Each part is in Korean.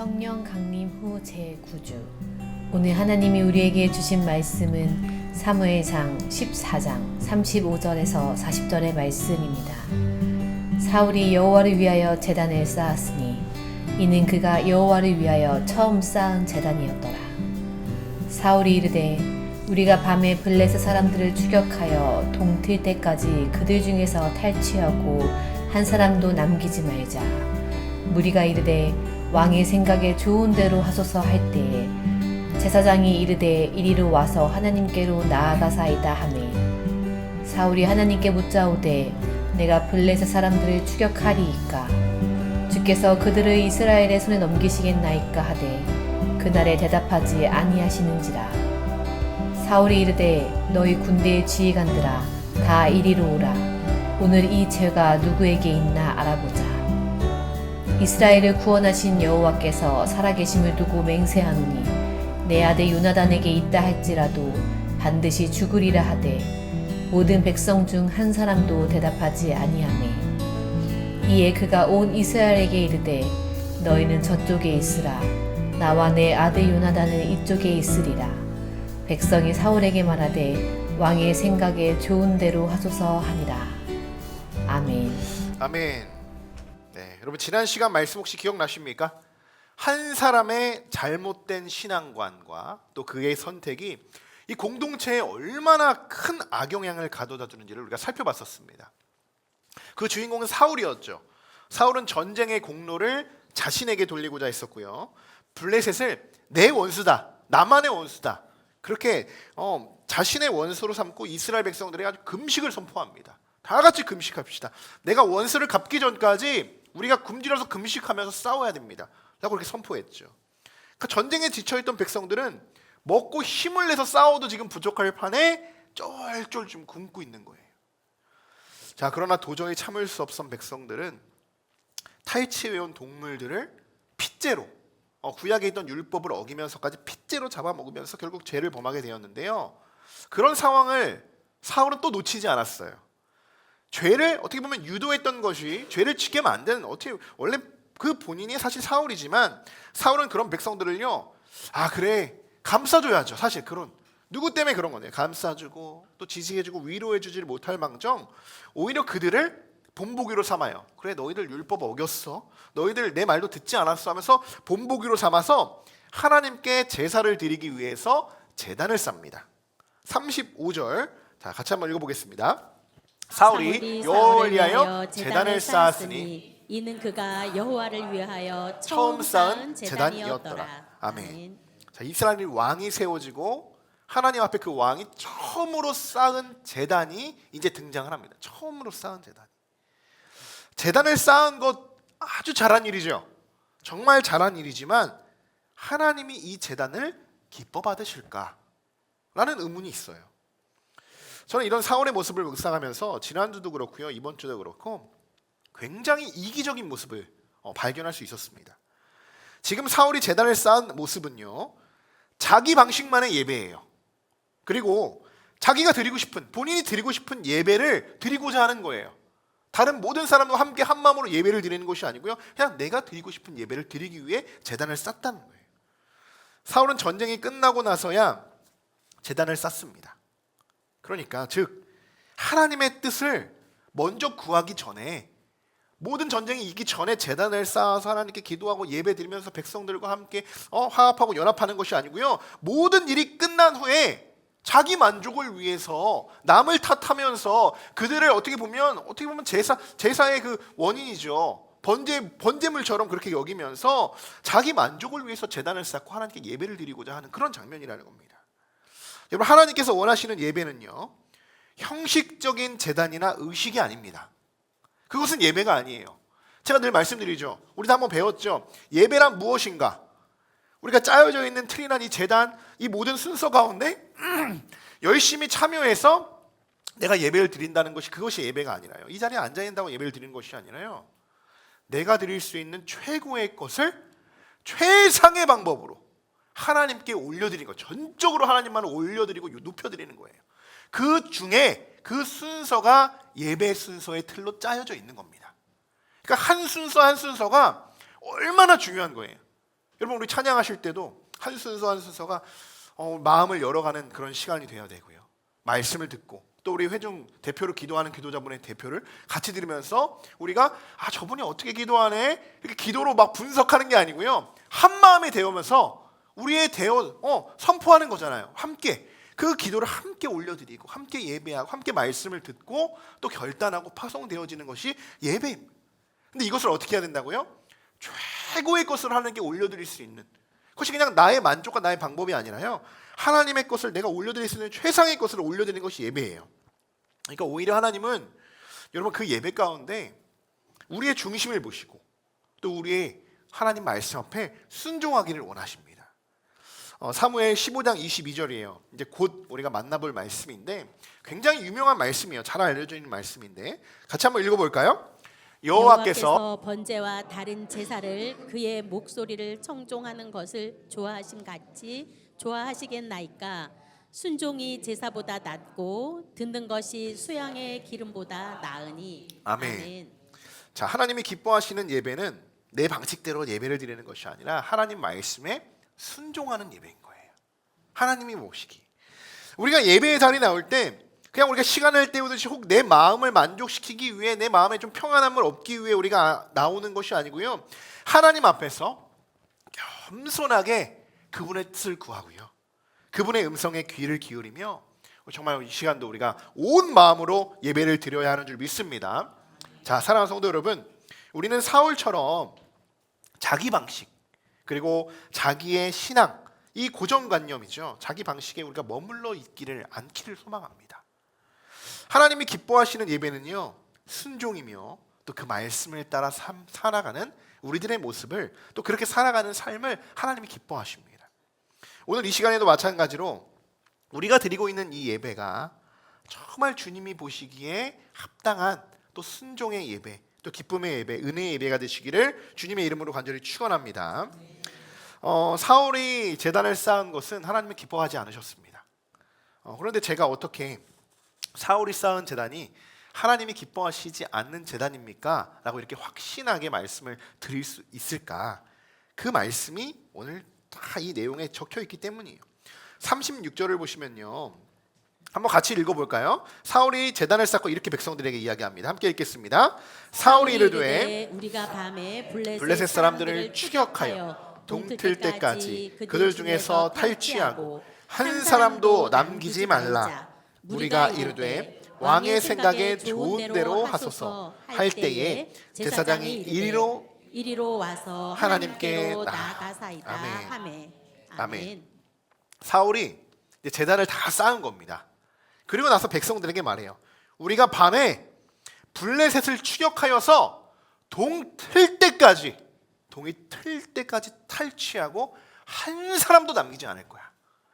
성령 강림 후 제9주. 오늘 하나님이 우리에게 주신 말씀은 사무엘상 14장 35절에서 40절의 말씀입니다. 사울이 여호와를 위하여 제단을 쌓았으니 이는 그가 여호와를 위하여 처음 쌓은 제단이었더라. 사울이 이르되 우리가 밤에 블레셋 사람들을 추격하여 동틀 때까지 그들 중에서 탈취하고 한 사람도 남기지 말자. 무리가 이르되 왕의 생각에 좋은 대로 하소서 할 때에 제사장이 이르되 이리로 와서 하나님께로 나아가사이다 하매 사울이 하나님께 묻자오되 내가 블레셋 사람들을 추격하리이까 주께서 그들을 이스라엘의 손에 넘기시겠나이까 하되 그날에 대답하지 아니하시는지라. 사울이 이르되 너희 군대의 지휘관들아 다 이리로 오라. 오늘 이 죄가 누구에게 있나 알아보자. 이스라엘을 구원하신 여호와께서 살아계심을 두고 맹세하노니 내 아들 요나단에게 있다 할지라도 반드시 죽으리라 하되 모든 백성 중 한 사람도 대답하지 아니하매 이에 그가 온 이스라엘에게 이르되 너희는 저쪽에 있으라. 나와 내 아들 요나단은 이쪽에 있으리라. 백성이 사울에게 말하되 왕의 생각에 좋은 대로 하소서 하니라. 아멘. 아멘. 네, 여러분 지난 시간 말씀 혹시 기억나십니까? 한 사람의 잘못된 신앙관과 또 그의 선택이 이 공동체에 얼마나 큰 악영향을 가져다 주는지를 우리가 살펴봤었습니다. 그 주인공은 사울이었죠. 사울은 전쟁의 공로를 자신에게 돌리고자 했었고요. 블레셋을 내 원수다, 나만의 원수다, 그렇게 자신의 원수로 삼고 이스라엘 백성들에게 아주 금식을 선포합니다. 다 같이 금식합시다. 내가 원수를 갚기 전까지 우리가 굶주려서 금식하면서 싸워야 됩니다 라고 그렇게 선포했죠. 그러니까 전쟁에 지쳐있던 백성들은 먹고 힘을 내서 싸워도 지금 부족할 판에 쫄쫄 좀 굶고 있는 거예요. 자, 그러나 도저히 참을 수 없던 백성들은 탈취해온 동물들을 핏째로 구약에 있던 율법을 어기면서까지 핏째로 잡아먹으면서 결국 죄를 범하게 되었는데요. 그런 상황을 사울은 또 놓치지 않았어요. 죄를 어떻게 보면 유도했던 것이 죄를 짓게 만드는, 어떻게 원래 그 본인이 사실 사울이지만 사울은 그런 백성들을요, 아 그래 감싸줘야죠. 사실 그런 누구 때문에 그런 거네요. 감싸주고 또 지지해주고 위로해주지를 못할 망정 오히려 그들을 본보기로 삼아요. 그래 너희들 율법 어겼어, 너희들 내 말도 듣지 않았어 하면서 본보기로 삼아서 하나님께 제사를 드리기 위해서 제단을 쌉니다. 35절 자 같이 한번 읽어보겠습니다. 사울이 여호와를 위하여 제단을 쌓았으니 이는 그가 여호와를 위하여 처음 쌓은 제단이었더라. 아멘. 자, 이스라엘 왕이 세워지고 하나님 앞에 그 왕이 처음으로 쌓은 제단이 이제 등장을 합니다. 처음으로 쌓은 제단. 제단을 쌓은 것 아주 잘한 일이죠. 정말 잘한 일이지만 하나님이 이 제단을 기뻐 받으실까? 라는 의문이 있어요. 저는 이런 사울의 모습을 묵상하면서 지난주도 그렇고요, 이번 주도 그렇고 굉장히 이기적인 모습을 발견할 수 있었습니다. 지금 사울이 제단을 쌓은 모습은요, 자기 방식만의 예배예요. 그리고 자기가 드리고 싶은, 본인이 드리고 싶은 예배를 드리고자 하는 거예요. 다른 모든 사람과 함께 한 마음으로 예배를 드리는 것이 아니고요, 그냥 내가 드리고 싶은 예배를 드리기 위해 제단을 쌓았다는 거예요. 사울은 전쟁이 끝나고 나서야 제단을 쌓습니다. 그러니까 즉 하나님의 뜻을 먼저 구하기 전에, 모든 전쟁이 있기 전에 제단을 쌓아서 하나님께 기도하고 예배 드리면서 백성들과 함께 화합하고 연합하는 것이 아니고요, 모든 일이 끝난 후에 자기 만족을 위해서 남을 탓하면서 그들을 어떻게 보면 제사의 그 원인이죠. 번제물처럼 그렇게 여기면서 자기 만족을 위해서 제단을 쌓고 하나님께 예배를 드리고자 하는 그런 장면이라는 겁니다. 여러분, 하나님께서 원하시는 예배는요, 형식적인 제단이나 의식이 아닙니다. 그것은 예배가 아니에요. 제가 늘 말씀드리죠. 우리도 한번 배웠죠. 예배란 무엇인가? 우리가 짜여져 있는 틀이란 이 제단, 이 모든 순서 가운데 열심히 참여해서 내가 예배를 드린다는 것이, 그것이 예배가 아니라요. 이 자리에 앉아 있는다고 예배를 드리는 것이 아니라요, 내가 드릴 수 있는 최고의 것을 최상의 방법으로 하나님께 올려드리는 것, 전적으로 하나님만을 올려드리고 높여드리는 거예요. 그 중에 그 순서가 예배 순서의 틀로 짜여져 있는 겁니다. 그러니까 한 순서 한 순서가 얼마나 중요한 거예요. 여러분 우리 찬양하실 때도 한 순서 한 순서가 마음을 열어가는 그런 시간이 되어야 되고요. 말씀을 듣고 또 우리 회중 대표로 기도하는 기도자분의 대표를 같이 들으면서 우리가 저분이 어떻게 기도하네 이렇게 기도로 막 분석하는 게 아니고요. 한 마음이 되어면서 우리의 선포하는 거잖아요. 함께 그 기도를 함께 올려드리고 함께 예배하고 함께 말씀을 듣고 또 결단하고 파송되어지는 것이 예배입니다. 근데 이것을 어떻게 해야 된다고요? 최고의 것을 하나님께 올려드릴 수 있는 그것이 그냥 나의 만족과 나의 방법이 아니라요. 하나님의 것을 내가 올려드릴 수 있는 최상의 것을 올려드리는 것이 예배예요. 그러니까 오히려 하나님은 여러분 그 예배 가운데 우리의 중심을 보시고 또 우리의 하나님 말씀 앞에 순종하기를 원하십니다. 사무엘 15장 22절이에요. 이제 곧 우리가 만나볼 말씀인데 굉장히 유명한 말씀이에요. 잘 알려져 있는 말씀인데 같이 한번 읽어볼까요? 여호와께서 번제와 다른 제사를 그의 목소리를 청종하는 것을 좋아하심 같이 좋아하시겠나이까. 순종이 제사보다 낫고 듣는 것이 수양의 기름보다 나으니. 아멘. 자, 하나님이 기뻐하시는 예배는 내 방식대로 예배를 드리는 것이 아니라 하나님 말씀에 순종하는 예배인 거예요. 하나님이 모시기. 우리가 예배의 자리 나올 때 그냥 우리가 시간을 때우듯이 혹 내 마음을 만족시키기 위해 내 마음에 좀 평안함을 얻기 위해 우리가 나오는 것이 아니고요. 하나님 앞에서 겸손하게 그분의 뜻을 구하고요. 그분의 음성에 귀를 기울이며 정말 이 시간도 우리가 온 마음으로 예배를 드려야 하는 줄 믿습니다. 자, 사랑하는 성도 여러분, 우리는 사울처럼 자기 방식 그리고 자기의 신앙 이 고정관념이죠. 자기 방식에 우리가 머물러 있기를 않기를 소망합니다. 하나님이 기뻐하시는 예배는요 순종이며 또 그 말씀을 따라 살아가는 우리들의 모습을 또 그렇게 살아가는 삶을 하나님이 기뻐하십니다. 오늘 이 시간에도 마찬가지로 우리가 드리고 있는 이 예배가 정말 주님이 보시기에 합당한 또 순종의 예배 또 기쁨의 예배 은혜의 예배가 되시기를 주님의 이름으로 간절히 축원합니다. 사울이 제단을 쌓은 것은 하나님이 기뻐하지 않으셨습니다. 그런데 제가 어떻게 사울이 쌓은 제단이 하나님이 기뻐하시지 않는 제단입니까? 라고 이렇게 확신하게 말씀을 드릴 수 있을까? 그 말씀이 오늘 다 이 내용에 적혀 있기 때문이에요. 36절을 보시면요. 한번 같이 읽어볼까요? 사울이 제단을 쌓고 이렇게 백성들에게 이야기합니다. 함께 읽겠습니다. 사울이 이르되 우리가 밤에 블레셋 사람들을 추격하여 동틀 때까지 그들 중에서 탈취하고 한 사람도 남기지 말라. 우리가 이르되 왕의 생각에 좋은 대로 하소서 할 때에 제사장이 이리로 와서 하나님께 나아가사이다. 아멘. 아멘. 사울이 이제 제단을 다 쌓은 겁니다. 그리고 나서 백성들에게 말해요. 우리가 밤에 블레셋을 추격하여서 동이 틀 때까지 탈취하고 한 사람도 남기지 않을 거야.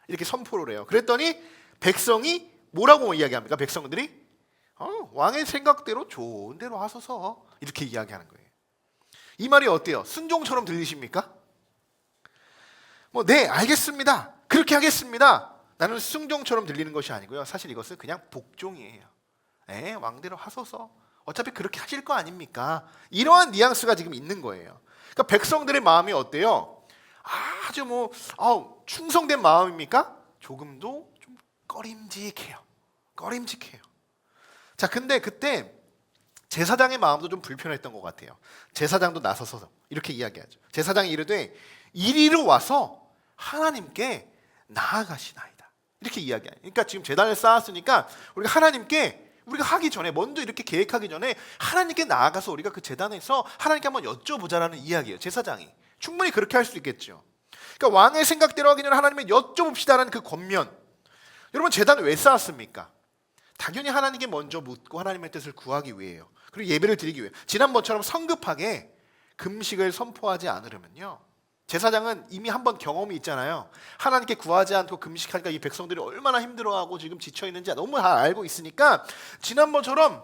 이렇게 선포를 해요. 그랬더니 백성이 뭐라고 이야기합니까? 백성들이 왕의 생각대로 좋은 대로 하소서 이렇게 이야기하는 거예요. 이 말이 어때요? 순종처럼 들리십니까? 네, 알겠습니다. 그렇게 하겠습니다. 나는 순종처럼 들리는 것이 아니고요. 사실 이것은 그냥 복종이에요. 왕대로 하소서. 어차피 그렇게 하실 거 아닙니까? 이러한 뉘앙스가 지금 있는 거예요. 그러니까 백성들의 마음이 어때요? 아주 충성된 마음입니까? 조금도 좀 꺼림직해요. 자, 근데 그때 제사장의 마음도 좀 불편했던 것 같아요. 제사장도 나서서 이렇게 이야기하죠. 제사장이 이르되 이리로 와서 하나님께 나아가시나이다. 이렇게 이야기해요. 그러니까 지금 제단을 쌓았으니까 우리가 하나님께 우리가 하기 전에 먼저 이렇게 계획하기 전에 하나님께 나아가서 우리가 그 제단에서 하나님께 한번 여쭤보자라는 이야기예요. 제사장이 충분히 그렇게 할 수 있겠죠. 그러니까 왕의 생각대로 하기 전에 하나님께 여쭤봅시다라는 그 권면. 여러분 제단을 왜 쌓았습니까? 당연히 하나님께 먼저 묻고 하나님의 뜻을 구하기 위해요. 그리고 예배를 드리기 위해. 지난번처럼 성급하게 금식을 선포하지 않으려면요. 제사장은 이미 한번 경험이 있잖아요. 하나님께 구하지 않고 금식하니까 이 백성들이 얼마나 힘들어하고 지금 지쳐있는지 너무 다 알고 있으니까 지난번처럼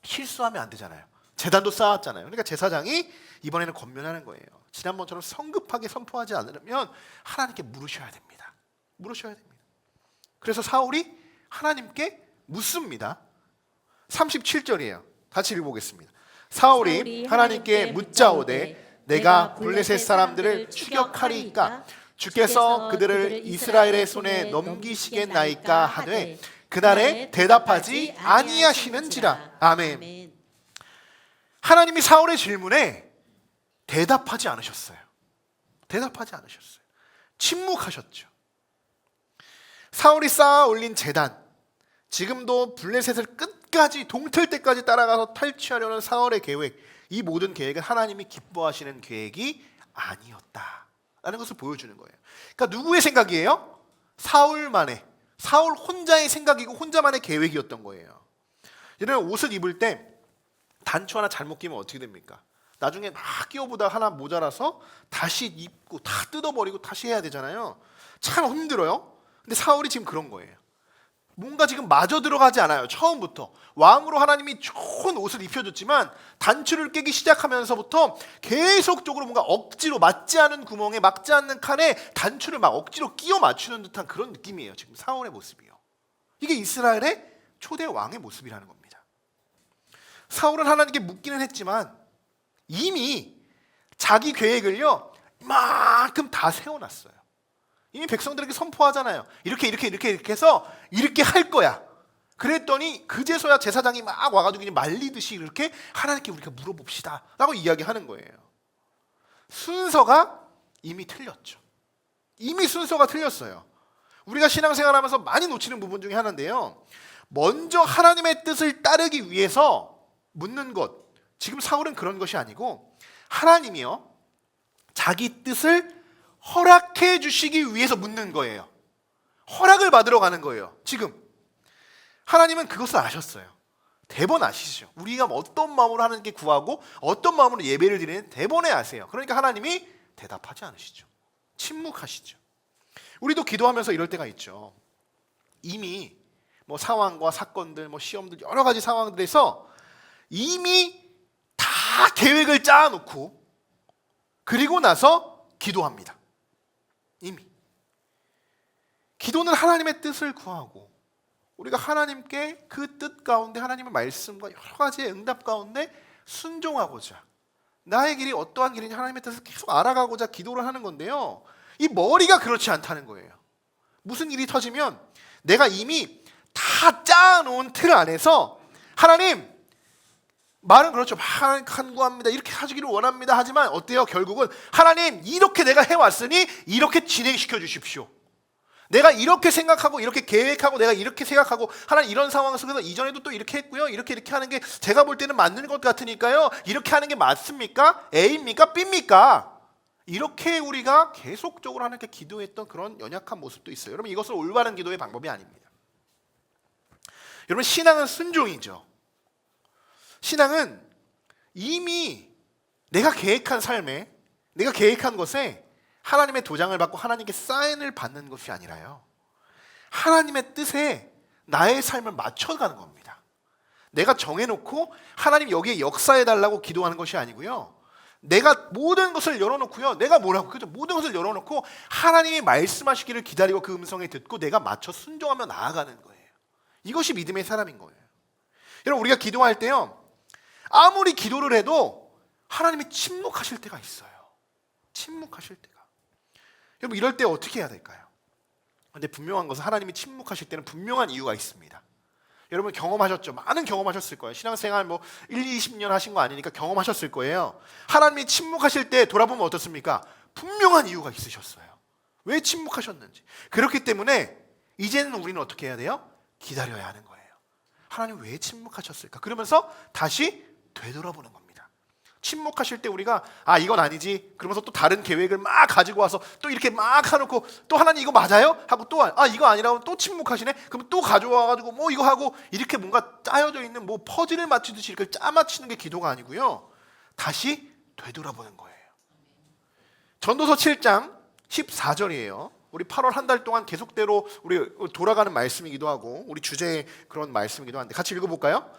실수하면 안 되잖아요. 제단도 쌓았잖아요. 그러니까 제사장이 이번에는 권면하는 거예요. 지난번처럼 성급하게 선포하지 않으려면 하나님께 물으셔야 됩니다. 그래서 사울이 하나님께 묻습니다. 37절이에요. 같이 읽어보겠습니다. 사울이 하나님께 묻자오되 내가 블레셋 사람들을 추격하리이까 주께서 그들을 이스라엘의 손에 넘기시겠나이까 하되 그날에 대답하지 아니하시는지라. 아멘. 하나님이 사울의 질문에 대답하지 않으셨어요. 대답하지 않으셨어요. 침묵하셨죠. 사울이 쌓아 올린 제단, 지금도 블레셋을 끝까지 동틀 때까지 따라가서 탈취하려는 사울의 계획, 이 모든 계획은 하나님이 기뻐하시는 계획이 아니었다라는 것을 보여주는 거예요. 그러니까 누구의 생각이에요? 사울만의, 사울 혼자의 생각이고 혼자만의 계획이었던 거예요. 여러분, 옷을 입을 때 단추 하나 잘못 끼면 어떻게 됩니까? 나중에 막 끼워보다 하나 모자라서 다시 입고 다 뜯어버리고 다시 해야 되잖아요. 참 힘들어요. 근데 사울이 지금 그런 거예요. 뭔가 지금 마저 들어가지 않아요. 처음부터 왕으로 하나님이 좋은 옷을 입혀줬지만 단추를 깨기 시작하면서부터 계속적으로 뭔가 억지로 맞지 않은 구멍에 막지 않는 칸에 단추를 막 억지로 끼워 맞추는 듯한 그런 느낌이에요. 지금 사울의 모습이요. 이게 이스라엘의 초대 왕의 모습이라는 겁니다. 사울은 하나님께 묻기는 했지만 이미 자기 계획을요 이만큼 다 세워놨어요. 이미 백성들에게 선포하잖아요. 이렇게 해서 이렇게 할 거야. 그랬더니 그제서야 제사장이 막 와가지고 그냥 말리듯이 이렇게 하나님께 우리가 물어봅시다 라고 이야기하는 거예요. 순서가 이미 틀렸죠. 이미 순서가 틀렸어요. 우리가 신앙생활하면서 많이 놓치는 부분 중에 하나인데요, 먼저 하나님의 뜻을 따르기 위해서 묻는 것, 지금 사울은 그런 것이 아니고 하나님이요 자기 뜻을 허락해 주시기 위해서 묻는 거예요. 허락을 받으러 가는 거예요. 지금 하나님은 그것을 아셨어요. 대번 아시죠. 우리가 어떤 마음으로 하나님께 구하고 어떤 마음으로 예배를 드리는 대번에 아세요. 그러니까 하나님이 대답하지 않으시죠. 침묵하시죠. 우리도 기도하면서 이럴 때가 있죠. 이미 뭐 상황과 사건들, 뭐 시험들, 여러 가지 상황들에서 이미 다 계획을 짜놓고 그리고 나서 기도합니다. 이미 기도는 하나님의 뜻을 구하고 우리가 하나님께 그 뜻 가운데 하나님의 말씀과 여러 가지의 응답 가운데 순종하고자 나의 길이 어떠한 길인지 하나님의 뜻을 계속 알아가고자 기도를 하는 건데요, 이 머리가 그렇지 않다는 거예요. 무슨 일이 터지면 내가 이미 다 짜놓은 틀 안에서 하나님, 말은 그렇죠. 하나님 간구합니다. 이렇게 하시기를 원합니다. 하지만 어때요? 결국은 하나님 이렇게 내가 해왔으니 이렇게 진행시켜 주십시오. 내가 이렇게 생각하고 이렇게 계획하고 내가 이렇게 생각하고 하나님 이런 상황 속에서 이전에도 또 이렇게 했고요. 이렇게 하는 게 제가 볼 때는 맞는 것 같으니까요. 이렇게 하는 게 맞습니까? A입니까? B입니까? 이렇게 우리가 계속적으로 하나님께 기도했던 그런 연약한 모습도 있어요. 여러분, 이것은 올바른 기도의 방법이 아닙니다. 여러분, 신앙은 순종이죠. 신앙은 이미 내가 계획한 삶에, 내가 계획한 것에 하나님의 도장을 받고 하나님께 사인을 받는 것이 아니라요, 하나님의 뜻에 나의 삶을 맞춰가는 겁니다. 내가 정해놓고 하나님 여기에 역사해달라고 기도하는 것이 아니고요, 내가 모든 것을 열어놓고요, 내가 뭐라고, 그죠? 모든 것을 열어놓고 하나님이 말씀하시기를 기다리고 그 음성에 듣고 내가 맞춰 순종하며 나아가는 거예요. 이것이 믿음의 사람인 거예요. 여러분, 우리가 기도할 때요, 아무리 기도를 해도 하나님이 침묵하실 때가 있어요. 침묵하실 때가. 여러분, 이럴 때 어떻게 해야 될까요? 근데 분명한 것은 하나님이 침묵하실 때는 분명한 이유가 있습니다. 여러분 경험하셨죠? 많은 경험하셨을 거예요. 신앙생활 뭐 1, 20년 하신 거 아니니까 경험하셨을 거예요. 하나님이 침묵하실 때 돌아보면 어떻습니까? 분명한 이유가 있으셨어요. 왜 침묵하셨는지. 그렇기 때문에 이제는 우리는 어떻게 해야 돼요? 기다려야 하는 거예요. 하나님 왜 침묵하셨을까? 그러면서 다시 되돌아보는 겁니다. 침묵하실 때 우리가 이건 아니지 그러면서 또 다른 계획을 막 가지고 와서 또 이렇게 막 해놓고 또 하나님 이거 맞아요? 하고 또 이거 아니라고 또 침묵하시네? 그럼 또 가져와가지고 뭐 이거 하고 이렇게 뭔가 짜여져 있는 뭐 퍼즐을 맞추듯이 이렇게 짜맞추는 게 기도가 아니고요, 다시 되돌아보는 거예요. 전도서 7장 14절이에요. 우리 8월 한 달 동안 계속대로 우리 돌아가는 말씀이기도 하고 우리 주제의 그런 말씀이기도 한데 같이 읽어볼까요?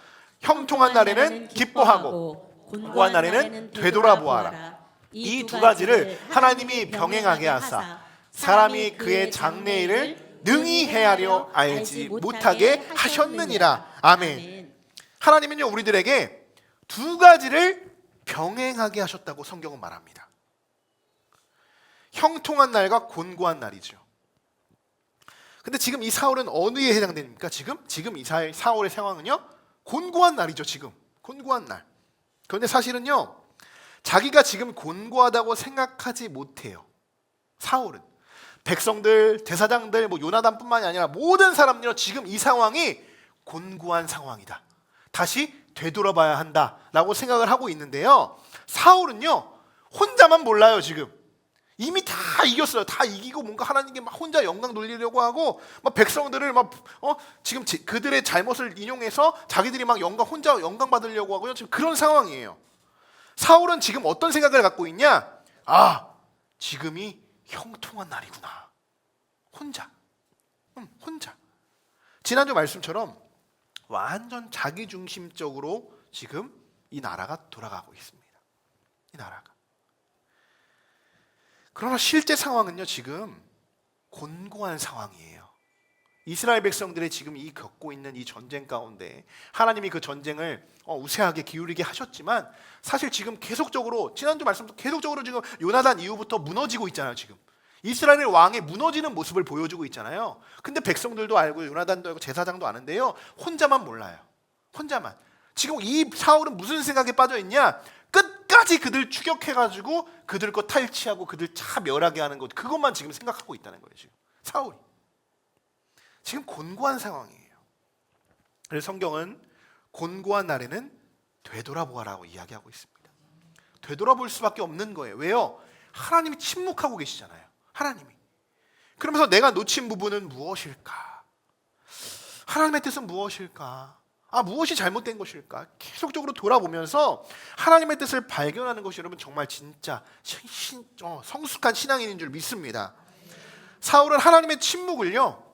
형통한 날에는 기뻐하고 곤고한 날에는 되돌아보아라. 이 두 가지를 하나님이 병행하게 하사 사람이 그의 장래일을 능히 헤아려 알지 못하게 하셨느니라. 아멘. 하나님은요 우리들에게 두 가지를 병행하게 하셨다고 성경은 말합니다. 형통한 날과 곤고한 날이죠. 근데 지금 이 사울은 어느 해에 해당됩니까? 지금 이 사울의 상황은요, 곤고한 날이죠. 지금 곤고한 날. 그런데 사실은요, 자기가 지금 곤고하다고 생각하지 못해요. 사울은 백성들, 대사장들, 요나단뿐만이 아니라 모든 사람들은 지금 이 상황이 곤고한 상황이다, 다시 되돌아봐야 한다라고 생각을 하고 있는데요, 사울은요 혼자만 몰라요. 지금 이미 다 이겼어요. 다 이기고 뭔가 하나님께 막 혼자 영광 돌리려고 하고, 막 백성들을 지금 그들의 잘못을 인용해서 자기들이 막 혼자 영광 받으려고 하고요. 지금 그런 상황이에요. 사울은 지금 어떤 생각을 갖고 있냐? 지금이 형통한 날이구나. 혼자. 지난주 말씀처럼 완전 자기중심적으로 지금 이 나라가 돌아가고 있습니다. 이 나라가. 그러나 실제 상황은요, 지금 곤고한 상황이에요. 이스라엘 백성들이 지금 겪고 있는 이 전쟁 가운데 하나님이 그 전쟁을 우세하게 기울이게 하셨지만, 사실 지금 계속적으로, 지난주 말씀도 계속적으로 지금 요나단 이후부터 무너지고 있잖아요. 지금 이스라엘 왕이 무너지는 모습을 보여주고 있잖아요. 근데 백성들도 알고 요나단도 알고 제사장도 아는데요, 혼자만 몰라요. 혼자만. 지금 이 사울은 무슨 생각에 빠져 있냐? 끝까지 그들 추격해가지고 그들 거 탈취하고 그들 차 멸하게 하는 것, 그것만 지금 생각하고 있다는 거예요. 지금 사울이 지금 곤고한 상황이에요. 그래서 성경은 곤고한 날에는 되돌아보아라고 이야기하고 있습니다. 되돌아볼 수밖에 없는 거예요. 왜요? 하나님이 침묵하고 계시잖아요. 하나님이. 그러면서 내가 놓친 부분은 무엇일까? 하나님의 뜻은 무엇일까? 무엇이 잘못된 것일까? 계속적으로 돌아보면서 하나님의 뜻을 발견하는 것이, 여러분, 정말 진짜 성숙한 신앙인인 줄 믿습니다. 사울은 하나님의 침묵을요,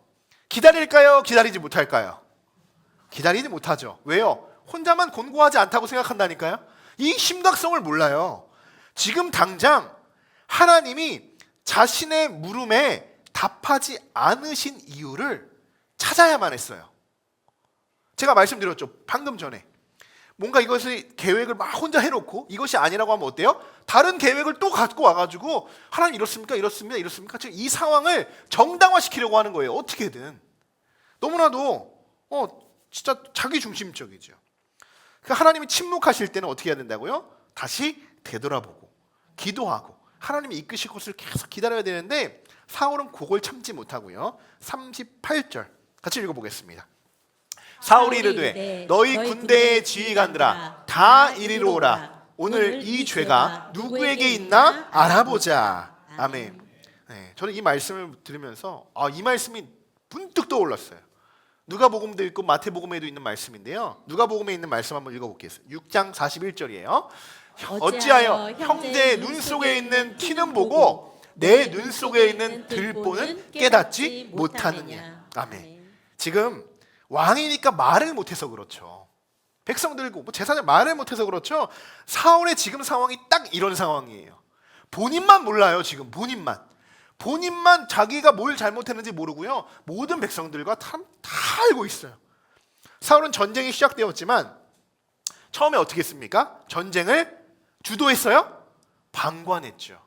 기다릴까요? 기다리지 못할까요? 기다리지 못하죠. 왜요? 혼자만 곤고하지 않다고 생각한다니까요. 이 심각성을 몰라요. 지금 당장 하나님이 자신의 물음에 답하지 않으신 이유를 찾아야만 했어요. 제가 말씀드렸죠, 방금 전에. 뭔가 이것을 계획을 막 혼자 해놓고 이것이 아니라고 하면 어때요? 다른 계획을 또 갖고 와가지고 하나님 이렇습니까? 이렇습니까? 지금 이 상황을 정당화시키려고 하는 거예요. 어떻게든. 너무나도 진짜 자기중심적이죠. 하나님이 침묵하실 때는 어떻게 해야 된다고요? 다시 되돌아보고 기도하고 하나님이 이끄실 것을 계속 기다려야 되는데, 사울은 그걸 참지 못하고요. 38절 같이 읽어보겠습니다. 사울이 이르되 너희 군대의 지휘관들아 다 이리로 오라. 오늘 이 죄가 누구에게 있나 알아보자. 아멘. 네, 저는 이 말씀을 들으면서 이 말씀이 문득 떠올랐어요. 누가복음도 있고 마태복음에도 있는 말씀인데요, 누가복음에 있는 말씀 한번 읽어볼게요. 6장 41절이에요. 어찌하여 형제의 눈 속에 있는 티는 보고 내 눈 속에 있는 들보는 깨닫지 못하느냐. 아멘. 지금 왕이니까 말을 못해서 그렇죠. 백성들고 제사장 말을 못해서 그렇죠. 사울의 지금 상황이 딱 이런 상황이에요. 본인만 몰라요. 지금 본인만 자기가 뭘 잘못했는지 모르고요, 모든 백성들과 다 알고 있어요. 사울은 전쟁이 시작되었지만 처음에 어떻게 했습니까? 전쟁을 주도했어요? 방관했죠.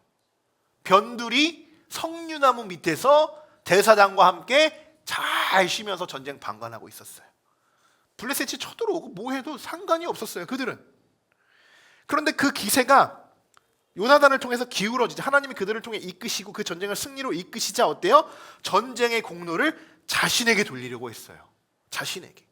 변두리 석류나무 밑에서 대사장과 함께 잘 쉬면서 전쟁 방관하고 있었어요. 블레셋이 쳐들어오고 뭐 해도 상관이 없었어요, 그들은. 그런데 그 기세가 요나단을 통해서 기울어지자, 하나님이 그들을 통해 이끄시고 그 전쟁을 승리로 이끄시자 어때요? 전쟁의 공로를 자신에게 돌리려고 했어요. 자신에게.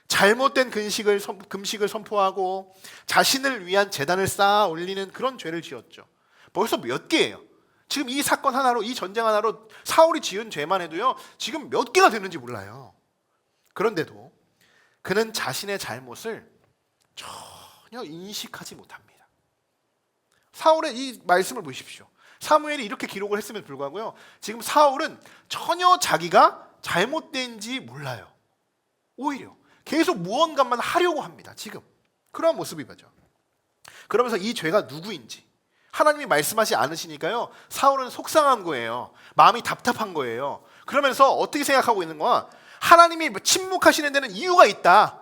잘못된 금식을 선포하고 자신을 위한 제단을 쌓아 올리는 그런 죄를 지었죠. 벌써 몇 개예요. 지금 이 사건 하나로, 이 전쟁 하나로 사울이 지은 죄만 해도요, 지금 몇 개가 되는지 몰라요. 그런데도 그는 자신의 잘못을 전혀 인식하지 못합니다. 사울의 이 말씀을 보십시오. 사무엘이 이렇게 기록을 했음에도 불구하고요, 지금 사울은 전혀 자기가 잘못된지 몰라요. 오히려 계속 무언가만 하려고 합니다. 지금 그런 모습이죠. 그러면서 이 죄가 누구인지 하나님이 말씀하지 않으시니까요, 사울은 속상한 거예요. 마음이 답답한 거예요. 그러면서 어떻게 생각하고 있는 거야? 하나님이 침묵하시는 데는 이유가 있다.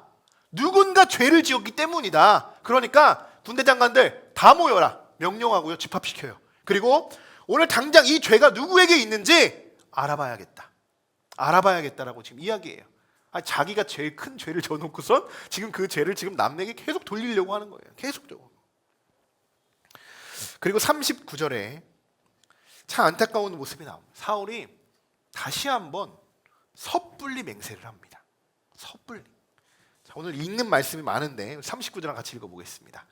누군가 죄를 지었기 때문이다. 그러니까 군대 장관들 다 모여라. 명령하고요. 집합시켜요. 그리고 오늘 당장 이 죄가 누구에게 있는지 알아봐야겠다. 알아봐야겠다라고 지금 이야기해요. 자기가 제일 큰 죄를 져놓고선 지금 그 죄를 지금 남에게 계속 돌리려고 하는 거예요. 계속적으로. 그리고 39절에 참 안타까운 모습이 나옵니다. 사울이 다시 한번 섣불리 맹세를 합니다. 섣불리. 자, 오늘 읽는 말씀이 많은데 39절랑 같이 읽어보겠습니다.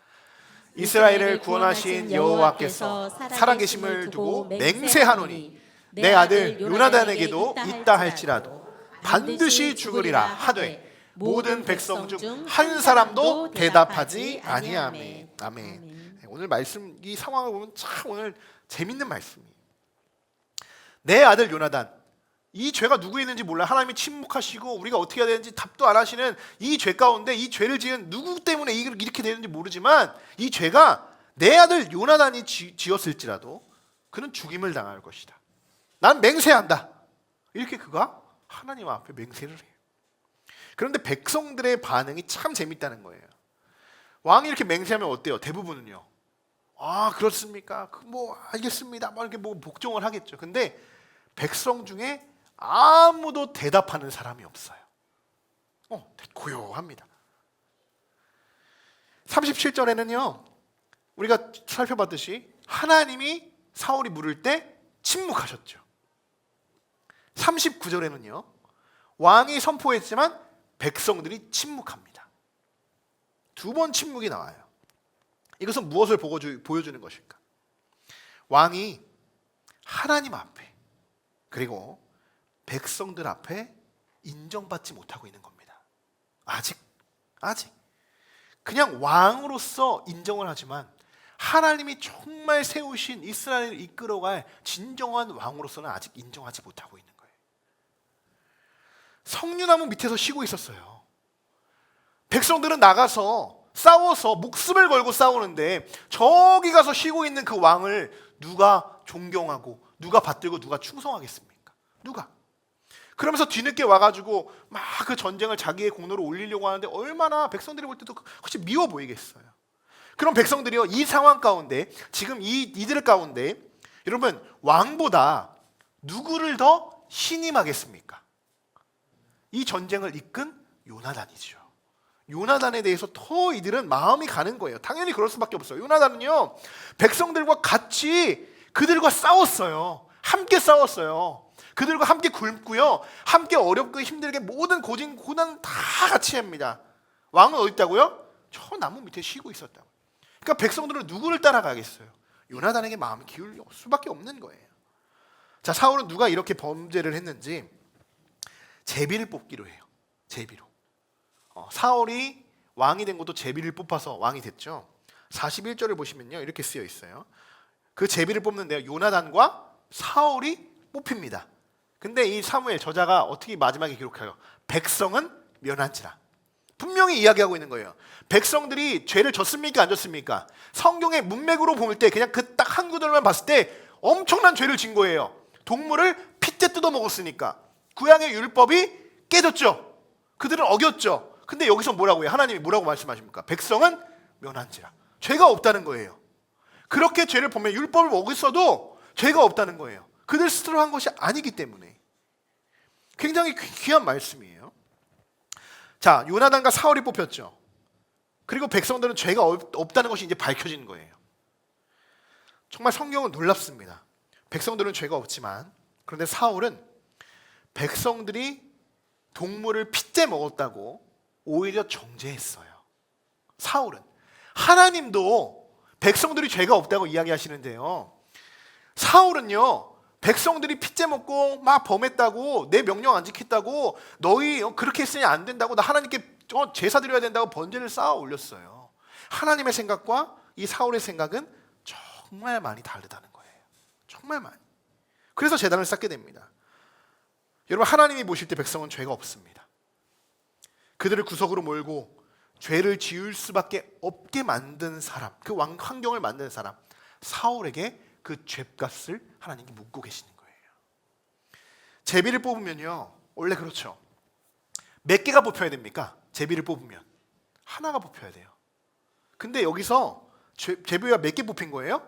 이스라엘을 구원하신 여호와께서 살아계심을 두고 맹세하노니 내 아들 요나단에게도 있다 할지라도 반드시 죽으리라 하되 모든 백성 중 한 사람도 대답하지 아니하매. 아멘. 오늘 말씀 이 상황을 보면 참 오늘 재밌는 말씀이에요. 내 아들 요나단, 이 죄가 누구에 있는지 몰라. 하나님이 침묵하시고 우리가 어떻게 해야 되는지 답도 안 하시는 이 죄 가운데 이 죄를 지은 누구 때문에 이렇게 되는지 모르지만 이 죄가 내 아들 요나단이 지었을지라도 그는 죽임을 당할 것이다. 난 맹세한다. 이렇게 그가 하나님 앞에 맹세를 해요. 그런데 백성들의 반응이 참 재밌다는 거예요. 왕이 이렇게 맹세하면 어때요? 대부분은요. 그렇습니까? 뭐 알겠습니다. 막 이렇게 뭐 복종을 하겠죠. 근데 백성 중에 아무도 대답하는 사람이 없어요. 고요합니다. 37절에는요. 우리가 살펴봤듯이 하나님이 사울이 물을 때 침묵하셨죠. 39절에는요. 왕이 선포했지만 백성들이 침묵합니다. 두 번 침묵이 나와요. 이것은 무엇을 보여주는 것일까? 왕이 하나님 앞에 그리고 백성들 앞에 인정받지 못하고 있는 겁니다. 아직 그냥 왕으로서 인정을 하지만 하나님이 정말 세우신 이스라엘을 이끌어갈 진정한 왕으로서는 아직 인정하지 못하고 있는 거예요. 석류나무 밑에서 쉬고 있었어요. 백성들은 나가서 싸워서 목숨을 걸고 싸우는데 저기 가서 쉬고 있는 그 왕을 누가 존경하고 누가 받들고 누가 충성하겠습니까? 누가? 그러면서 뒤늦게 와가지고 막 그 전쟁을 자기의 공로로 올리려고 하는데 얼마나 백성들이 볼 때도 혹시 미워 보이겠어요. 그럼 백성들이요 이 상황 가운데 지금 이들 가운데 여러분 왕보다 누구를 더 신임하겠습니까? 이 전쟁을 이끈 요나단이죠. 요나단에 대해서 더 이들은 마음이 가는 거예요. 당연히 그럴 수밖에 없어요. 요나단은요 백성들과 같이 그들과 싸웠어요. 함께 싸웠어요. 그들과 함께 굶고요. 함께 어렵고 힘들게 모든 고난 다 같이 합니다. 왕은 어디 있다고요? 저 나무 밑에 쉬고 있었다고. 그러니까 백성들은 누구를 따라가겠어요? 요나단에게 마음이 기울 수밖에 없는 거예요. 자, 사울은 누가 이렇게 범죄를 했는지 제비를 뽑기로 해요. 제비로. 사울이 왕이 된 것도 제비를 뽑아서 왕이 됐죠. 41절을 보시면요 이렇게 쓰여 있어요. 그 제비를 뽑는데요 요나단과 사울이 뽑힙니다. 근데 이 사무엘 저자가 어떻게 마지막에 기록해요? 백성은 면한지라. 분명히 이야기하고 있는 거예요. 백성들이 죄를 졌습니까 안 졌습니까? 성경의 문맥으로 볼 때 그냥 그 딱 한 구절만 봤을 때 엄청난 죄를 진 거예요. 동물을 핏째 뜯어 먹었으니까 구약의 율법이 깨졌죠. 그들은 어겼죠. 근데 여기서 뭐라고 해요? 하나님이 뭐라고 말씀하십니까? 백성은 면한지라. 죄가 없다는 거예요. 그렇게 죄를 보면 율법을 어겼어도 죄가 없다는 거예요. 그들 스스로 한 것이 아니기 때문에. 굉장히 귀한 말씀이에요. 자, 요나단과 사울이 뽑혔죠. 그리고 백성들은 죄가 없다는 것이 이제 밝혀진 거예요. 정말 성경은 놀랍습니다. 백성들은 죄가 없지만 그런데 사울은 백성들이 동물을 핏째 먹었다고 오히려 정죄했어요. 사울은. 하나님도 백성들이 죄가 없다고 이야기하시는데요. 사울은요 백성들이 핏째 먹고 막 범했다고 내 명령 안 지켰다고 너희 그렇게 했으니 안 된다고 나 하나님께 제사 드려야 된다고 번제를 쌓아 올렸어요. 하나님의 생각과 이 사울의 생각은 정말 많이 다르다는 거예요. 정말 많이. 그래서 제단을 쌓게 됩니다. 여러분 하나님이 보실 때 백성은 죄가 없습니다. 그들을 구석으로 몰고 죄를 지을 수밖에 없게 만든 사람, 그 환경을 만든 사람 사울에게 그 죄값을 하나님이 묻고 계시는 거예요. 제비를 뽑으면요 원래 그렇죠. 몇 개가 뽑혀야 됩니까? 제비를 뽑으면 하나가 뽑혀야 돼요. 근데 여기서 제비가 몇 개 뽑힌 거예요?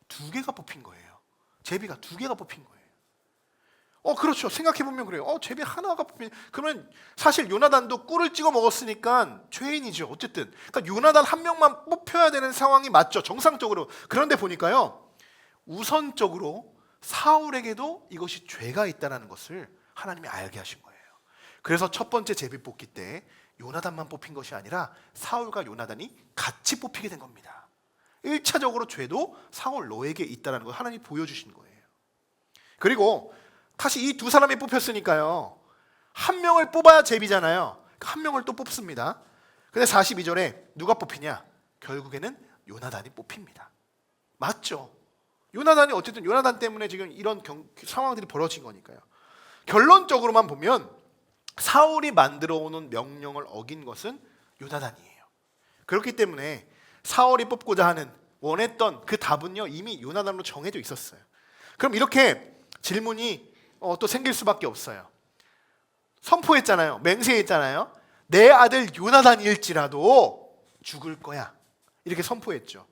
2개가 뽑힌 거예요. 제비가 2개가 뽑힌 거예요. 그렇죠. 생각해보면 그래요. 제비 하나가 뽑힌. 그러면 사실 요나단도 꿀을 찍어 먹었으니까 죄인이죠. 어쨌든. 그러니까 요나단 한 명만 뽑혀야 되는 상황이 맞죠. 정상적으로. 그런데 보니까요, 우선적으로 사울에게도 이것이 죄가 있다는 것을 하나님이 알게 하신 거예요. 그래서 첫 번째 제비 뽑기 때 요나단만 뽑힌 것이 아니라 사울과 요나단이 같이 뽑히게 된 겁니다. 1차적으로 죄도 사울 너에게 있다는 걸 하나님이 보여주신 거예요. 그리고 다시 이 2 사람이 뽑혔으니까요, 한 명을 뽑아야 제비잖아요. 한 명을 또 뽑습니다. 근데 42절에 누가 뽑히냐? 결국에는 요나단이 뽑힙니다. 맞죠? 요나단이 어쨌든 요나단 때문에 지금 이런 상황들이 벌어진 거니까요. 결론적으로만 보면 사울이 만들어 오는 명령을 어긴 것은 요나단이에요. 그렇기 때문에 사울이 뽑고자 하는 원했던 그 답은요, 이미 요나단으로 정해져 있었어요. 그럼 이렇게 질문이 또 생길 수밖에 없어요. 선포했잖아요. 맹세했잖아요. 내 아들 요나단일지라도 죽을 거야. 이렇게 선포했죠.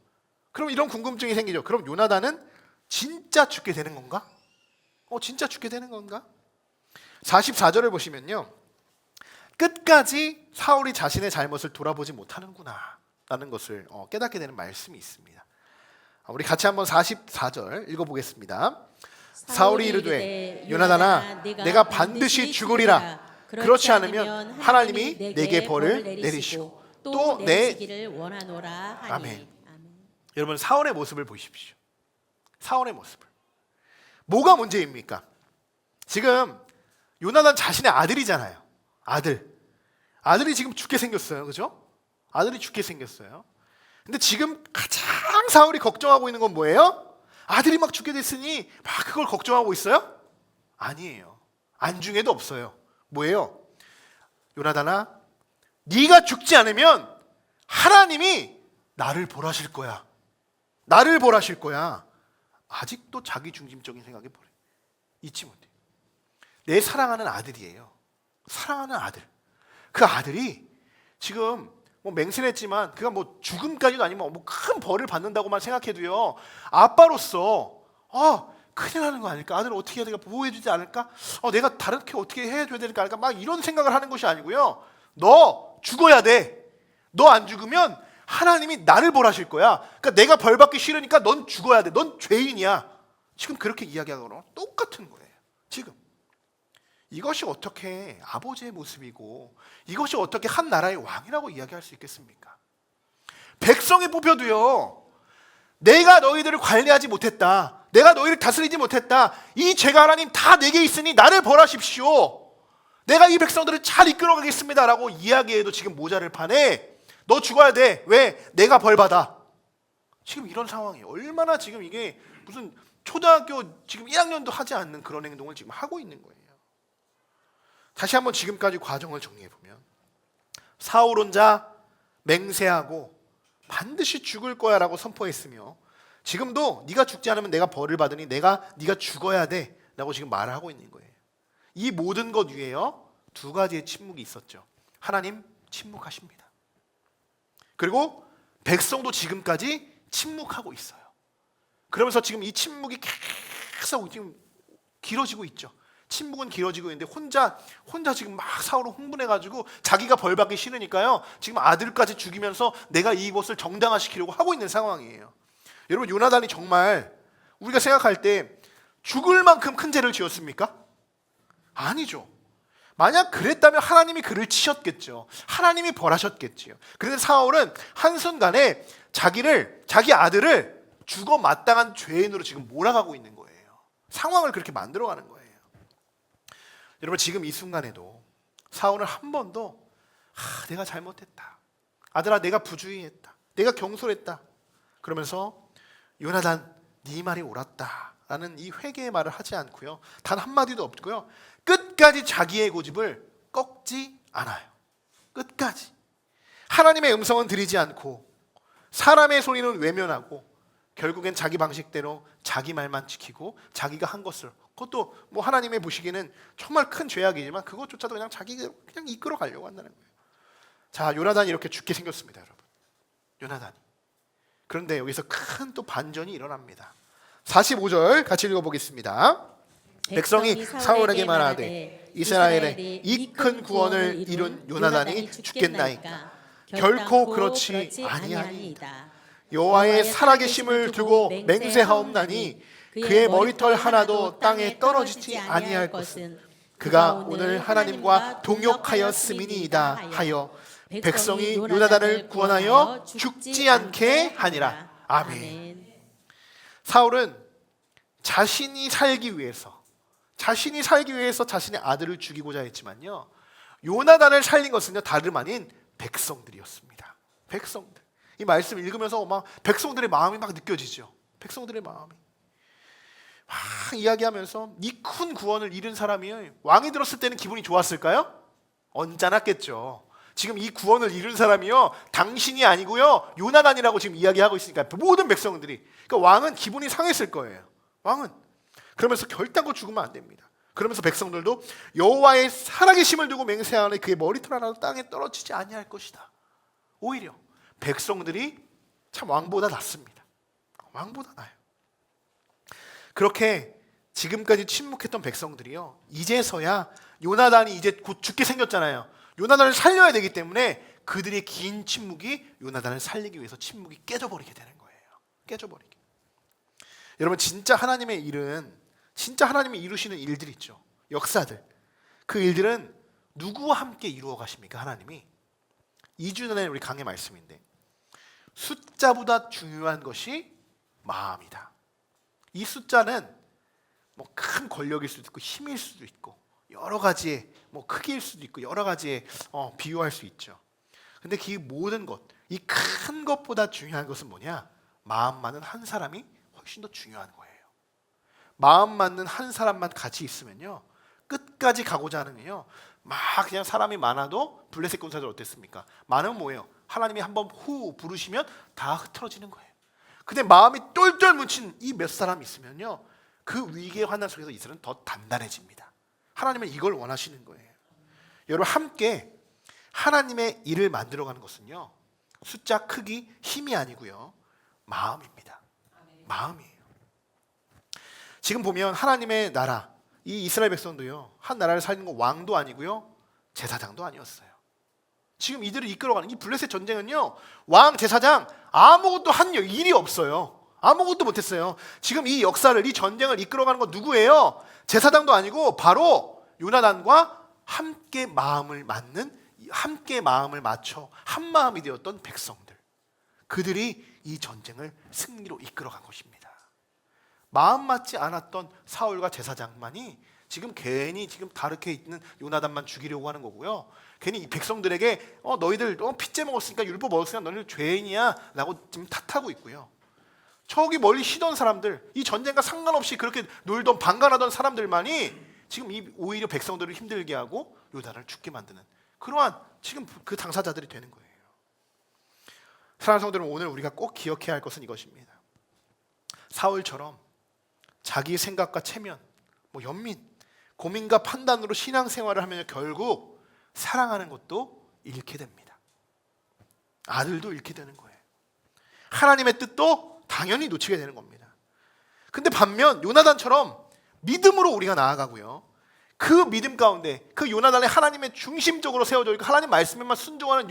그럼 이런 궁금증이 생기죠. 그럼 요나단은 진짜 죽게 되는 건가? 진짜 죽게 되는 건가? 44절을 보시면요, 끝까지 사울이 자신의 잘못을 돌아보지 못하는구나 라는 것을 깨닫게 되는 말씀이 있습니다. 우리 같이 한번 44절 읽어보겠습니다. 사울이 이르되 요나단아, 내가 반드시 죽으리라. 그렇지 않으면 하나님이 내게 벌을 내리시고 또 내 지기를 원하노라 하니. 아멘. 여러분, 사울의 모습을 보십시오. 사울의 모습을. 뭐가 문제입니까? 지금 요나단 자신의 아들이잖아요. 아들이 지금 죽게 생겼어요. 그죠? 아들이 죽게 생겼어요. 근데 지금 가장 사울이 걱정하고 있는 건 뭐예요? 아들이 막 죽게 됐으니 막 그걸 걱정하고 있어요? 아니에요. 안중에도 없어요. 뭐예요? 요나단아, 네가 죽지 않으면 하나님이 나를 벌하실 거야. 나를 벌하실 거야. 아직도 자기 중심적인 생각에 잊지 못해. 내 사랑하는 아들이에요. 사랑하는 아들. 그 아들이 지금 맹세를 했지만 그가 죽음까지도 아니면 큰 벌을 받는다고만 생각해도요, 아빠로서 큰일 나는 거 아닐까? 아들을 어떻게 해야 될까? 보호해주지 않을까? 내가 다르게 어떻게 해줘야 될까? 막 이런 생각을 하는 것이 아니고요, 너 죽어야 돼. 너 안 죽으면 하나님이 나를 벌하실 거야. 그러니까 내가 벌 받기 싫으니까 넌 죽어야 돼. 넌 죄인이야. 지금 그렇게 이야기하는 거랑 똑같은 거예요. 지금 이것이 어떻게 아버지의 모습이고 이것이 어떻게 한 나라의 왕이라고 이야기할 수 있겠습니까? 백성이 뽑혀도요, 내가 너희들을 관리하지 못했다, 내가 너희를 다스리지 못했다, 이 죄가 하나님 다 내게 있으니 나를 벌하십시오, 내가 이 백성들을 잘 이끌어가겠습니다 라고 이야기해도 지금 모자를 파네. 너 죽어야 돼. 왜? 내가 벌받아. 지금 이런 상황이에요. 얼마나 지금 이게 무슨 초등학교 지금 1학년도 하지 않는 그런 행동을 지금 하고 있는 거예요. 다시 한번 지금까지 과정을 정리해보면, 사울 혼자 맹세하고 반드시 죽을 거야 라고 선포했으며, 지금도 네가 죽지 않으면 내가 벌을 받으니 네가 죽어야 돼 라고 지금 말을 하고 있는 거예요. 이 모든 것 위에요, 2가지의 침묵이 있었죠. 하나님 침묵하십니다. 그리고 백성도 지금까지 침묵하고 있어요. 그러면서 지금 이 침묵이 계속 지금 길어지고 있죠. 침묵은 길어지고 있는데 혼자 지금 막 사울은 흥분해가지고 자기가 벌 받기 싫으니까요, 지금 아들까지 죽이면서 내가 이것을 정당화시키려고 하고 있는 상황이에요. 여러분, 요나단이 정말 우리가 생각할 때 죽을 만큼 큰 죄를 지었습니까? 아니죠. 만약 그랬다면 하나님이 그를 치셨겠죠. 하나님이 벌하셨겠지요. 그런데 사울은 한순간에 자기 아들을 죽어 마땅한 죄인으로 지금 몰아가고 있는 거예요. 상황을 그렇게 만들어가는 거예요. 여러분, 지금 이 순간에도 사울은 한 번도 내가 잘못했다, 아들아 내가 부주의했다, 내가 경솔했다 그러면서 요나단 네 말이 옳았다 라는 이 회개의 말을 하지 않고요, 단 한마디도 없고요, 끝까지 자기의 고집을 꺾지 않아요. 끝까지 하나님의 음성은 들이지 않고 사람의 소리는 외면하고 결국엔 자기 방식대로 자기 말만 지키고 자기가 한 것을, 그것도 하나님의 보시기에는 정말 큰 죄악이지만 그것조차도 그냥 자기가 그냥 이끌어 가려고 한다는 거예요. 자, 요나단이 이렇게 죽게 생겼습니다. 여러분, 요나단이 그런데 여기서 큰 또 반전이 일어납니다. 45절 같이 읽어보겠습니다. 백성이 사울에게 말하되 이스라엘의 이 큰 구원을 이룬 요나단이 죽겠나이까. 결코 그렇지 아니하니이다. 여호와의 살아계심을 두고 맹세하옵나니 그의 머리털 하나도 땅에 떨어지지 아니할 것은 그가 오늘 하나님과 동역하였음이니이다 하여 백성이 요나단을 구원하여 죽지 않게 하니라. 아멘. 사울은 자신이 살기 위해서 자신의 아들을 죽이고자 했지만요, 요나단을 살린 것은요 다름 아닌 백성들이었습니다. 백성들. 이 말씀 읽으면서 막 백성들의 마음이 막 느껴지죠. 백성들의 마음이 막 이야기하면서 이 큰 구원을 이룬 사람이 왕이 들었을 때는 기분이 좋았을까요? 언짢았겠죠. 지금 이 구원을 이룬 사람이요 당신이 아니고요 요나단이라고 지금 이야기하고 있으니까 모든 백성들이, 그러니까 왕은 기분이 상했을 거예요. 왕은 그러면서 결단코 죽으면 안 됩니다. 그러면서 백성들도 여호와의 살아계심을 두고 맹세하니 그의 머리털 하나도 땅에 떨어지지 아니할 것이다. 오히려 백성들이 참 왕보다 낫습니다. 왕보다 나아요. 그렇게 지금까지 침묵했던 백성들이요 이제서야 요나단이 이제 곧 죽게 생겼잖아요. 요나단을 살려야 되기 때문에 그들의 긴 침묵이 요나단을 살리기 위해서 침묵이 깨져버리게 되는 거예요. 깨져버리게. 여러분, 진짜 하나님의 일은, 진짜 하나님이 이루시는 일들 있죠. 역사들. 그 일들은 누구와 함께 이루어 가십니까? 하나님이. 2주 전에 우리 강의 말씀인데 숫자보다 중요한 것이 마음이다. 이 숫자는 뭐 큰 권력일 수도 있고 힘일 수도 있고 여러 가지의 뭐 크기일 수도 있고 여러 가지의 비유할 수 있죠. 근데 그 모든 것, 이 큰 것보다 중요한 것은 뭐냐? 마음 맞는 한 사람이 훨씬 더 중요한 거예요. 마음 맞는 한 사람만 같이 있으면요 끝까지 가고자 하는요 막 그냥 사람이 많아도 블레셋 군사들 어땠습니까? 많으면 뭐예요? 하나님이 한번 후 부르시면 다 흐트러지는 거예요. 근데 마음이 똘똘 뭉친 이 몇 사람 있으면요 그 위기의 환난 속에서 이스라엘은 더 단단해집니다. 하나님은 이걸 원하시는 거예요. 여러분, 함께 하나님의 일을 만들어가는 것은요 숫자, 크기, 힘이 아니고요 마음입니다. 마음이에요. 지금 보면 하나님의 나라, 이 이스라엘 백성도요 한 나라를 살리는 건 왕도 아니고요 제사장도 아니었어요. 지금 이들을 이끌어가는 이 블레셋 전쟁은요 왕, 제사장 아무것도 한 일이 없어요. 아무것도 못했어요. 지금 이 역사를, 이 전쟁을 이끌어가는 건 누구예요? 제사장도 아니고 바로 요나단과 함께 마음을 맞는, 함께 마음을 맞춰 한 마음이 되었던 백성들. 그들이 이 전쟁을 승리로 이끌어간 것입니다. 마음 맞지 않았던 사울과 제사장만이 지금 괜히 지금 다르게 있는 요나단만 죽이려고 하는 거고요. 괜히 이 백성들에게 너희들 핏째 먹었으니까 율법 먹었으니까 너희들 죄인이야 라고 지금 탓하고 있고요. 저기 멀리 쉬던 사람들, 이 전쟁과 상관없이 그렇게 놀던 방관하던 사람들만이 지금 오히려 백성들을 힘들게 하고 요나단을 죽게 만드는 그러한 지금 그 당사자들이 되는 거예요. 사랑하는 성도들은, 오늘 우리가 꼭 기억해야 할 것은 이것입니다. 사울처럼 자기 생각과 체면, 연민, 고민과 판단으로 신앙생활을 하면 결국 사랑하는 것도 잃게 됩니다. 아들도 잃게 되는 거예요. 하나님의 뜻도 당연히 놓치게 되는 겁니다. 근데 반면 요나단처럼 믿음으로 우리가 나아가고요, 그 믿음 가운데 그 요나단의 하나님의 중심적으로 세워져 있고 하나님 말씀에만 순종하는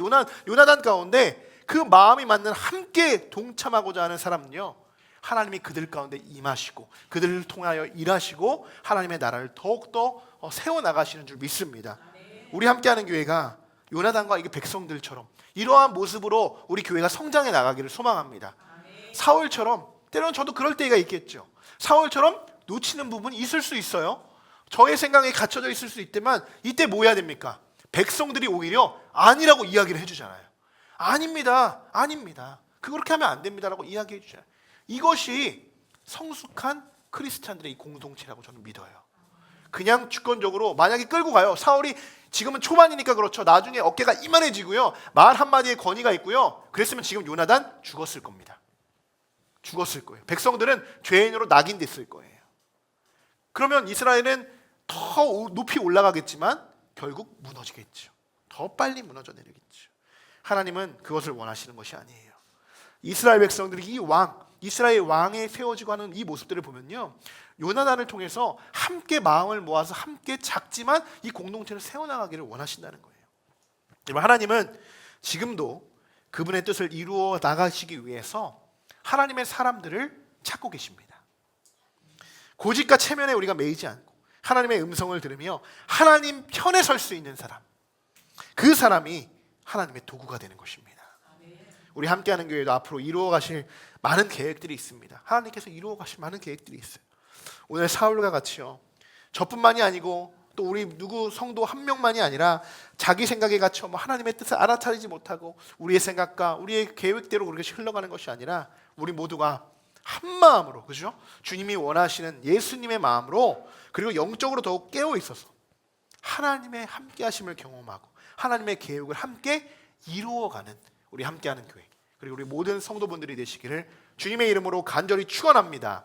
요나단 가운데 그 마음이 맞는 함께 동참하고자 하는 사람은요 하나님이 그들 가운데 임하시고 그들을 통하여 일하시고 하나님의 나라를 더욱더 세워나가시는 줄 믿습니다. 우리 함께하는 교회가 요나단과 이게 백성들처럼 이러한 모습으로 우리 교회가 성장해 나가기를 소망합니다. 사울처럼, 때로는 저도 그럴 때가 있겠죠. 사울처럼 놓치는 부분이 있을 수 있어요. 저의 생각에 갇혀져 있을 수 있지만 이때 뭐 해야 됩니까? 백성들이 오히려 아니라고 이야기를 해주잖아요. 아닙니다, 아닙니다, 그렇게 하면 안 됩니다라고 이야기해 주잖아요. 이것이 성숙한 크리스찬들의 이 공동체라고 저는 믿어요. 그냥 주권적으로 만약에 끌고 가요. 사울이 지금은 초반이니까 그렇죠. 나중에 어깨가 이만해지고요, 말 한마디의 권위가 있고요, 그랬으면 지금 요나단 죽었을 겁니다. 죽었을 거예요. 백성들은 죄인으로 낙인됐을 거예요. 그러면 이스라엘은 더 높이 올라가겠지만 결국 무너지겠죠. 더 빨리 무너져 내리겠죠. 하나님은 그것을 원하시는 것이 아니에요. 이스라엘 백성들이 이 왕, 이스라엘 왕에 세워지고 하는 이 모습들을 보면요, 요나단을 통해서 함께 마음을 모아서 함께 작지만 이 공동체를 세워나가기를 원하신다는 거예요. 여러분, 하나님은 지금도 그분의 뜻을 이루어 나가시기 위해서 하나님의 사람들을 찾고 계십니다. 고집과 체면에 우리가 매이지 않고 하나님의 음성을 들으며 하나님 편에 설 수 있는 사람, 그 사람이 하나님의 도구가 되는 것입니다. 우리 함께하는 교회도 앞으로 이루어 가실 많은 계획들이 있습니다. 하나님께서 이루어 가실 많은 계획들이 있어요. 오늘 사울과 같이요, 저뿐만이 아니고 또 우리 누구 성도 한 명만이 아니라 자기 생각에 갇혀 하나님의 뜻을 알아차리지 못하고 우리의 생각과 우리의 계획대로 그렇게 흘러가는 것이 아니라 우리 모두가 한 마음으로, 그죠? 주님이 원하시는 예수님의 마음으로, 그리고 영적으로 더욱 깨어 있어서 하나님의 함께 하심을 경험하고 하나님의 계획을 함께 이루어가는 우리 함께하는 교회, 그리고 우리 모든 성도분들이 되시기를 주님의 이름으로 간절히 축원합니다.